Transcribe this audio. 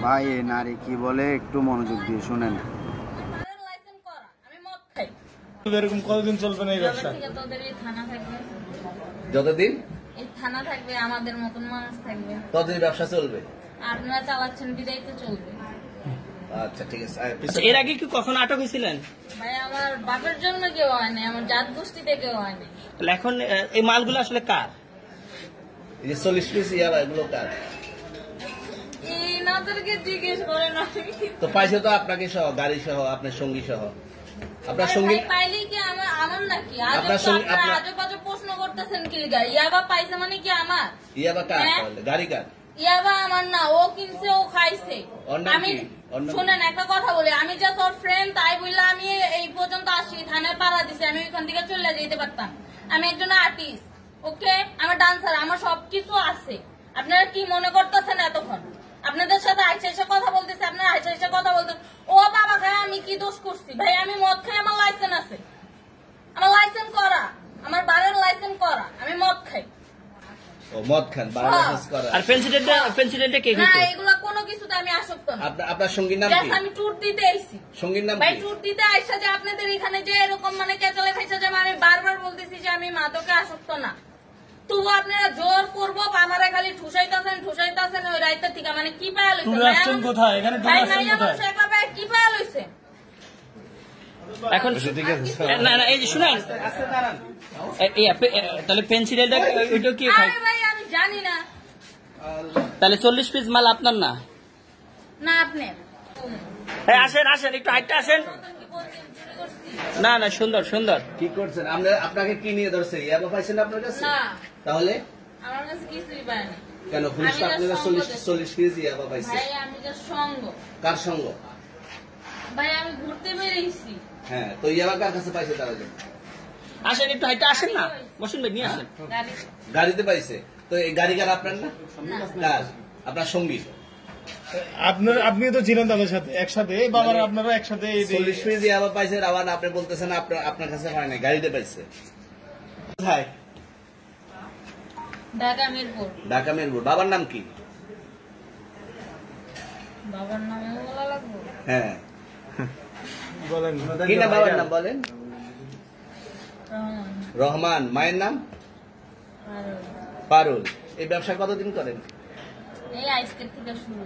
ভাই এই নারী কি বলে একটু মনোযোগ দিয়ে শুনেন। এরকম কতদিন চলবে না এই ব্যবসা? যতদিন এই থানা থাকবে, আমাদের মতন মানুষ থাকবে, ততদিন ব্যবসা চলবে। আপনারা চালাচ্ছেন বিদায় তো চলবে। আচ্ছা ঠিক আছে। এর আগে কি কখনো আটক হয়েছিলেন? ভাই আমার বাপের জন্য কেউ হয় নাই, আমার জাত গোষ্ঠীতে কেউ হয় নাই। তাহলে এখন এই মালগুলো আসলে কার? এই যে 40 পিস ইয়াবা এগুলো কার? নাদেরকে জিজ্ঞেস করেন। তো পাইছে তো আপনাকে সহ, গাড়ি সহ, আপনার সঙ্গী সহ। আপনার সঙ্গী পাইলে কি আমার নাকি? আজব আজব প্রশ্ন করতেছেন কি? ইয়াবা পাইছে মানে কি আমার? ইয়াবা কার? গাড়ি কার? ইয়াবা আমার না, ও কিনছে, ও খাইছে। আমি শুনেন একটা কথা বলি, আমি যা তোর ফ্রেন্ড তাই বললে আমি এই পর্যন্ত আসি, থানায় পাড়া দিছি, আমি ওইখান থেকে চলে যেতে পারতাম। আমি একজন আর্টিস্ট, ওকে, আমার ডান্সার, আমার সবকিছু আছে। আপনারা কি মনে করতেছেন এতক্ষণ? আপনাদের সাথে আইসা এসে কথা বলতেছে, আপনারা আইসা এসে কথা বলতেন। ও বাবা খায়, আমি কি দোষ করছি? ভাই আমি মদ খাই, আমার লাইসেন্স আছে, আমার লাইসেন্স করা, আমার বারের লাইসেন্স করা, আমি মদ খাই। ও মদ খান, বারের লাইসেন্স করা। আর প্রেসিডেন্টে কে না, হইতো? এগুলা কোনো কিছুতে আমি আসক্ত না। আপনার সঙ্গীর নাম কি? আমি ট্যুর দিতে আইছি। সঙ্গীর নাম ভাই কি? ট্যুর দিতে আইসা যে আপনাদের এখানে যে এরকম মানে কেচালে খাইছে, যে আমি বারবার বলতেছি যে আমি মাদকে আসক্ত না, তবু আপনারা জোর করবো, আমারে খালি ঠুসাইতেছেন ওই রাইতের থেকে। মানে কি পায়া লইছে? কোথায় এখানে? কি পায়া লইছে? এখন না না, এই যে শুনেন, তাহলে পেন্সিলটা ওইটা কি খায়? ভাই আমি জানি না। তাহলে 40 পিস মাল আপনার না? না আপনার। আসেন আসেন, একটু হাইটটা আসেন। না না, সুন্দর সুন্দর। কি করছেন? আপনাকে কি নিয়ে ধরছে? ইয়াবা পাইছেন আপনার কাছে? না, তাহলে আমার কাছে কিছুই পায় না। কেন পুলিশ আপনাকে 40 কেজি ইয়াবা পাইছে? ভাই আমি যে সঙ্গ। কার সঙ্গ? ভাই আমি ঘুরতে বেরিয়েছি। হ্যাঁ, তো ইয়াবা কার কাছে পাইছে তারা? আসেন, একটু হাইটটা আসেন না, বসুন ভাই, নিয়ে আসেন। গাড়িতে পাইছে। তো এই গাড়ি কার? আপনার না? কার? আপনার সঙ্গী। আপনি তো ছিলেন তাদের সাথে একসাথে, বাবার আপনারা একসাথে 40 পিস ইয়াবা পাইছে, আবার আপনি বলতেছেন আপনার কাছে হয় না, গাড়িতে পাইছে। কোথায়? ঢাকা মিরপুর। ঢাকা মিরপুর। বাবার নাম কি? বাবার নাম বলা লাগবে? হ্যাঁ বলেন কি না, বাবার নাম বলেন। রহমান। রহমান। মায়ের নাম? আর পারুল। এই ব্যবসা কতদিন করেন? এই আজকের থেকে শুরু।